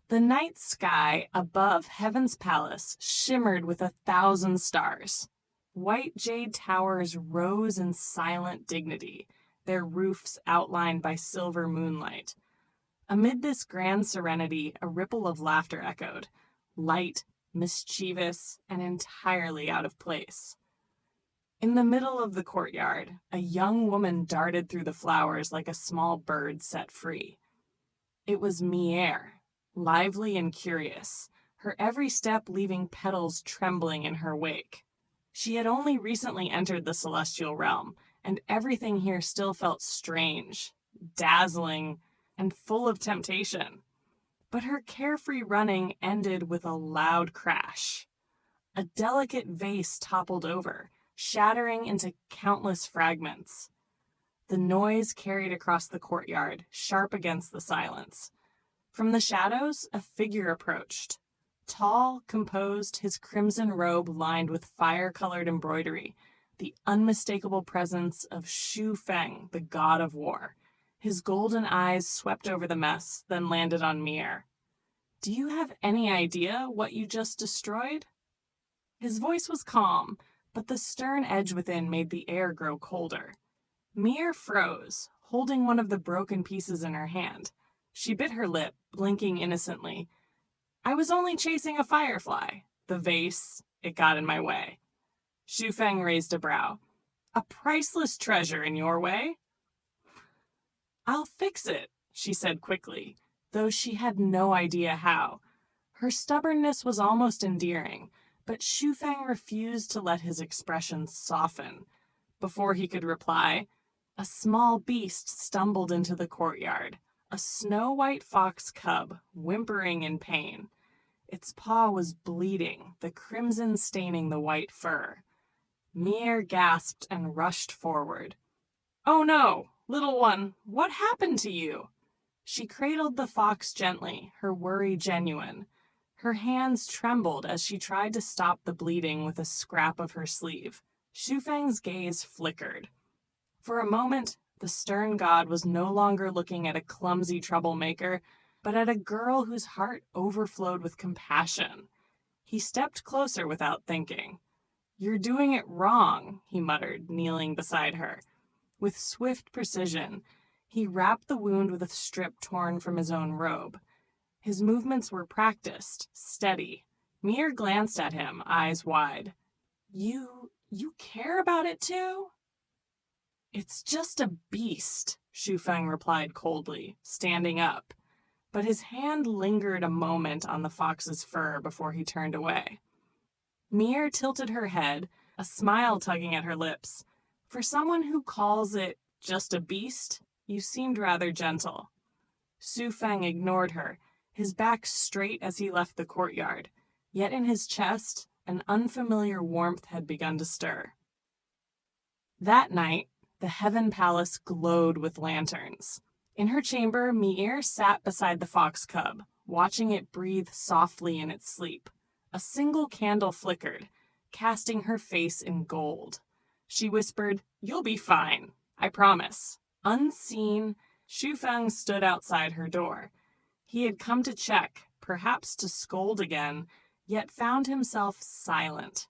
The night sky above Heaven's palace shimmered with 1,000 stars. White jade towers rose in silent dignity, their roofs outlined by silver moonlight. Amid this grand serenity, a ripple of laughter echoed, light, mischievous, and entirely out of place. In the middle of the courtyard, a young woman darted through the flowers like a small bird set free. It was Mier, lively and curious, her every step leaving petals trembling in her wake. She had only recently entered the celestial realm, and everything here still felt strange, dazzling, and full of temptation. But her carefree running ended with a loud crash. A delicate vase toppled over, shattering into countless fragments. The noise carried across the courtyard, sharp against the silence. From the shadows, a figure approached. Tall, composed, his crimson robe lined with fire-colored embroidery, the unmistakable presence of Shu Feng, the god of war. His golden eyes swept over the mess, then landed on Mier. "Do you have any idea what you just destroyed?" His voice was calm, but the stern edge within made the air grow colder. Mier froze, holding one of the broken pieces in her hand. She bit her lip, blinking innocently. "I was only chasing a firefly. The vase, it got in my way." Shu Feng raised a brow. "A priceless treasure in your way?" "I'll fix it," she said quickly, though she had no idea how. Her stubbornness was almost endearing, but Shu Feng refused to let his expression soften. Before he could reply, a small beast stumbled into the courtyard, a snow-white fox cub, whimpering in pain. Its paw was bleeding, the crimson staining the white fur. Mier gasped and rushed forward. "Oh no, little one, what happened to you?" She cradled the fox gently, her worry genuine. Her hands trembled as she tried to stop the bleeding with a scrap of her sleeve. Shu Feng's gaze flickered. For a moment, the stern god was no longer looking at a clumsy troublemaker, but at a girl whose heart overflowed with compassion. He stepped closer without thinking. "You're doing it wrong," he muttered, kneeling beside her. With swift precision, he wrapped the wound with a strip torn from his own robe. His movements were practiced, steady. Mier glanced at him, eyes wide. You care about it too?" "It's just a beast," Shu Feng replied coldly, standing up. But his hand lingered a moment on the fox's fur before he turned away. Mier tilted her head, a smile tugging at her lips. "For someone who calls it just a beast, you seemed rather gentle." Shu Feng ignored her, his back straight as he left the courtyard, yet in his chest an unfamiliar warmth had begun to stir. That night, the Heaven Palace glowed with lanterns. In her chamber, Mier sat beside the fox cub, watching it breathe softly in its sleep. A single candle flickered, casting her face in gold. She whispered, "You'll be fine, I promise." Unseen, Shu Feng stood outside her door. He had come to check, perhaps to scold again, yet found himself silent.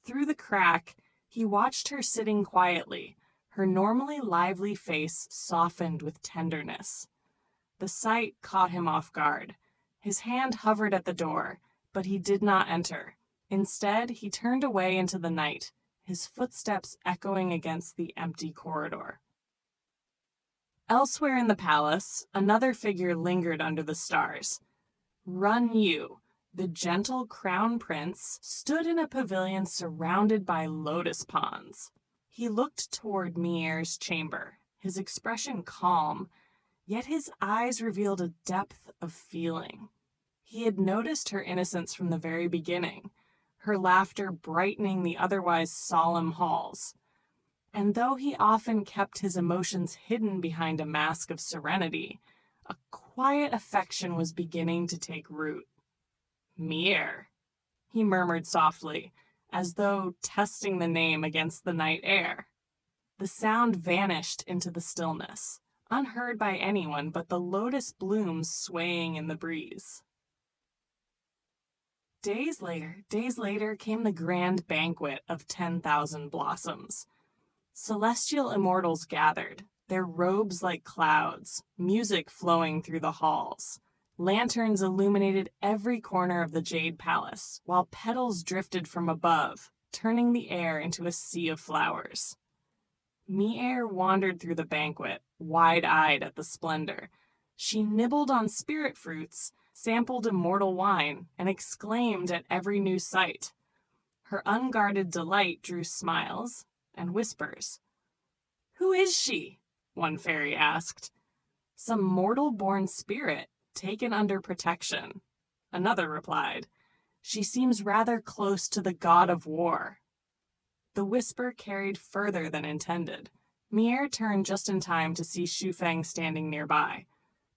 Through the crack, he watched her sitting quietly, her normally lively face softened with tenderness. The sight caught him off guard. His hand hovered at the door, but he did not enter. Instead, he turned away into the night, his footsteps echoing against the empty corridor. Elsewhere in the palace, another figure lingered under the stars. Run Yu, the gentle crown prince, stood in a pavilion surrounded by lotus ponds. He looked toward Mier's chamber, his expression calm, yet his eyes revealed a depth of feeling. He had noticed her innocence from the very beginning, her laughter brightening the otherwise solemn halls. And though he often kept his emotions hidden behind a mask of serenity, a quiet affection was beginning to take root. "Mier," he murmured softly, as though testing the name against the night air. The sound vanished into the stillness, unheard by anyone but the lotus blooms swaying in the breeze. Days later came the grand banquet of 10,000 blossoms. Celestial immortals gathered, their robes like clouds, music flowing through the halls. Lanterns illuminated every corner of the Jade Palace, while petals drifted from above, turning the air into a sea of flowers. Mier wandered through the banquet, wide-eyed at the splendor. She nibbled on spirit fruits, sampled immortal wine, and exclaimed at every new sight. Her unguarded delight drew smiles and whispers. "Who is she?" one fairy asked. "Some mortal-born spirit, taken under protection," another replied. "She seems rather close to the god of war." The whisper carried further than intended. Mier turned just in time to see Shufeng standing nearby.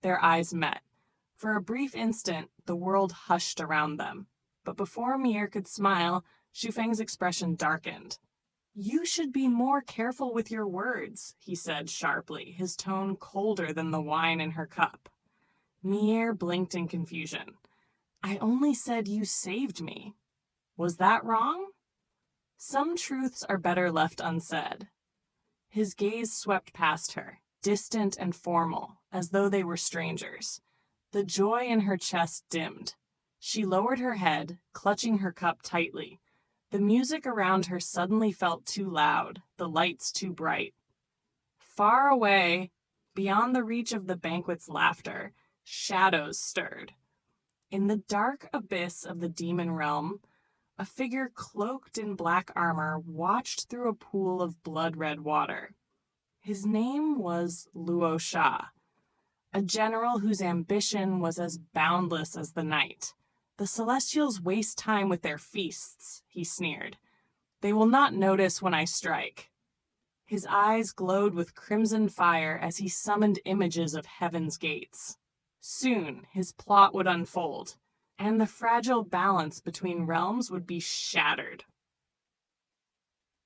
Their eyes met. For a brief instant, the world hushed around them. But before Mier could smile, Shufeng's expression darkened. "You should be more careful with your words," he said sharply, his tone colder than the wine in her cup. Mier blinked in confusion. "I only said you saved me. Was that wrong?" "Some truths are better left unsaid." His gaze swept past her, distant and formal, as though they were strangers. The joy in her chest dimmed. She lowered her head, clutching her cup tightly. The music around her suddenly felt too loud, the lights too bright. Far away, beyond the reach of the banquet's laughter, shadows stirred. In the dark abyss of the demon realm, a figure cloaked in black armor watched through a pool of blood-red water. His name was Luo Sha, a general whose ambition was as boundless as the night. "The Celestials waste time with their feasts," he sneered. "They will not notice when I strike." His eyes glowed with crimson fire as he summoned images of heaven's gates. Soon his plot would unfold, and the fragile balance between realms would be shattered.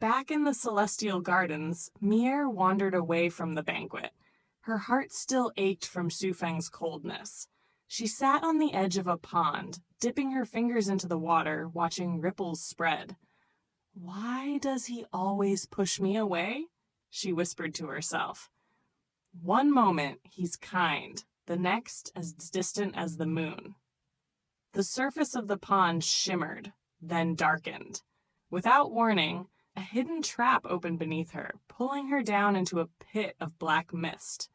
Back in the celestial gardens, Mier wandered away from the banquet. Her heart still ached from Shufeng's coldness. She sat on the edge of a pond, dipping her fingers into the water, watching ripples spread. "Why does he always push me away?" she whispered to herself. "One moment he's kind, the next as distant as the moon." The surface of the pond shimmered, then darkened. Without warning, a hidden trap opened beneath her, pulling her down into a pit of black mist.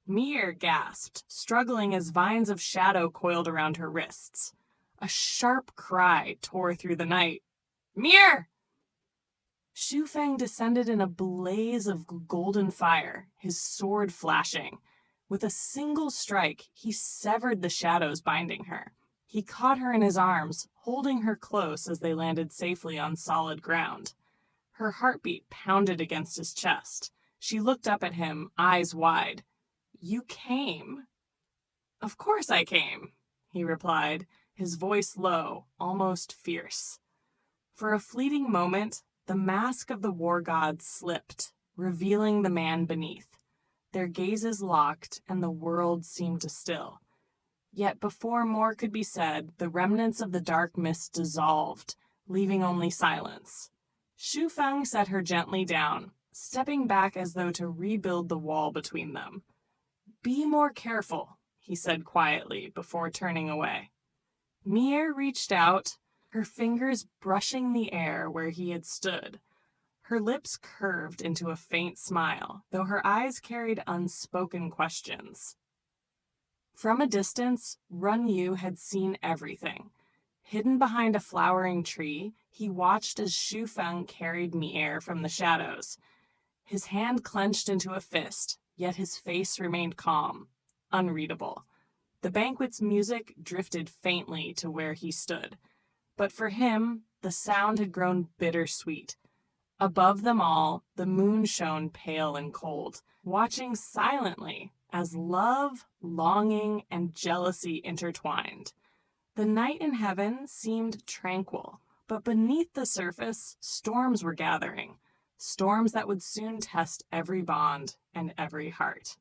Mier gasped, struggling as vines of shadow coiled around her wrists. A sharp cry tore through the night. "Mier!" Shufeng descended in a blaze of golden fire, his sword flashing. With a single strike, he severed the shadows binding her. He caught her in his arms, holding her close as they landed safely on solid ground. Her heartbeat pounded against his chest. She looked up at him, eyes wide. "You came." "Of course I came," he replied, his voice low, almost fierce. For a fleeting moment, the mask of the war gods slipped, revealing the man beneath. Their gazes locked, and the world seemed to still. Yet before more could be said, the remnants of the dark mist dissolved, leaving only silence. Shufeng set her gently down, stepping back as though to rebuild the wall between them. "Be more careful," he said quietly before turning away. Mier reached out, her fingers brushing the air where he had stood. Her lips curved into a faint smile, though her eyes carried unspoken questions. From a distance, Run Yu had seen everything. Hidden behind a flowering tree, he watched as Shufeng carried Mier from the shadows. His hand clenched into a fist, yet his face remained calm, unreadable. The banquet's music drifted faintly to where he stood. But for him, the sound had grown bittersweet. Above them all, the moon shone pale and cold, watching silently as love, longing, and jealousy intertwined. The night in heaven seemed tranquil, but beneath the surface, storms were gathering, storms that would soon test every bond and every heart.